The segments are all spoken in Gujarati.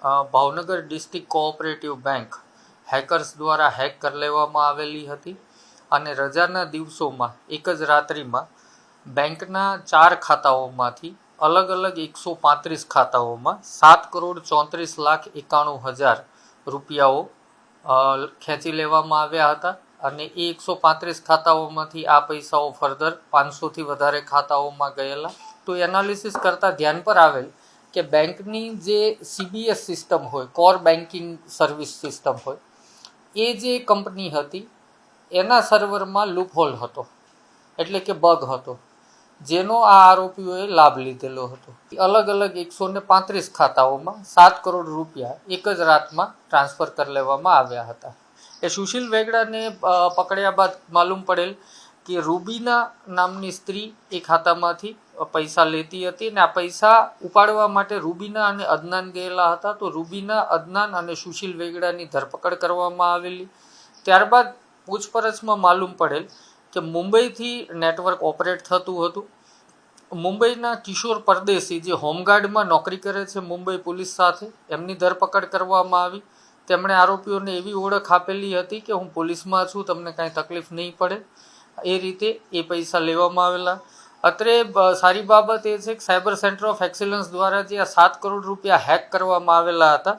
Bhavnagar district cooperative bank hackers દ્વારા હેક કરી લેવામાં આવેલી હતી અને રજાના દિવસોમાં એક જ રાત્રિમાં બેંકના 4 ખાતાઓમાંથી અલગ અલગ 135 ખાતાઓમાં 7,34,91,000 રૂપિયાઓ ખેંચી લેવામાં આવ્યા હતા અને એ 135 ખાતાઓમાંથી આ પૈસાઓ ફર્ધર 500થી વધારે ખાતાઓમાં ગયેલા. તો એનાલિસિસ કરતાં ધ્યાન પર આવેલ કે બેંકની જે CBS સિસ્ટમ હોય, કોર બેન્કિંગ સર્વિસ સિસ્ટમ હોય, એ જે કંપની હતી એના સર્વરમાં લૂપહોલ હતો, એટલે કે બગ હતો, જેનો આ આરોપીઓએ લાભ લીધેલો હતો. અલગ અલગ 135 ખાતાઓમાં 7 કરોડ રૂપિયા એક જ રાતમાં ટ્રાન્સફર કરી લેવામાં આવ્યા હતા. એ સુશીલ વેગડાને પકડ્યા બાદ માલુમ પડેલ કે રૂબીના નામની સ્ત્રી એ ખાતામાંથી પૈસા લેતી હતી અને આ પૈસા ઉપાડવા માટે રૂબીના અને અદનાન ગયેલા હતા. તો રૂબીના, અદનાન અને સુશીલ વેગડાની ધરપકડ કરવામાં આવેલી. ત્યારબાદ પૂછપરછમાં માલુમ પડેલ કે મુંબઈથી નેટવર્ક ઓપરેટ થતું હતું. મુંબઈના કિશોર પરદેશી જે હોમગાર્ડમાં નોકરી કરે છે મુંબઈ પોલીસ સાથે, એમની ધરપકડ કરવામાં આવી. તેમણે આરોપીઓને એવી ઓળખ આપેલી હતી કે હું પોલીસમાં છું, તમને કાંઈ તકલીફ નહીં પડે. એ રીતે એ પૈસા લેવામાં આવેલા. અત્રે સારી બાબત એ છે કે સાયબર સેન્ટર ઓફ એક્સેલન્સ દ્વારા જે આ 7 કરોડ રૂપિયા હેક કરવામાં આવેલા હતા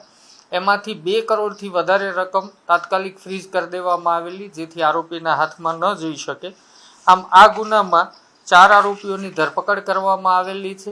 એમાંથી 2 કરોડથી વધારે રકમ તાત્કાલિક ફ્રીઝ કરી દેવામાં આવેલી, જેથી આરોપીના હાથમાં ન જઈ શકે. આમ આ ગુનામાં 4 આરોપીઓની ધરપકડ કરવામાં આવેલી છે.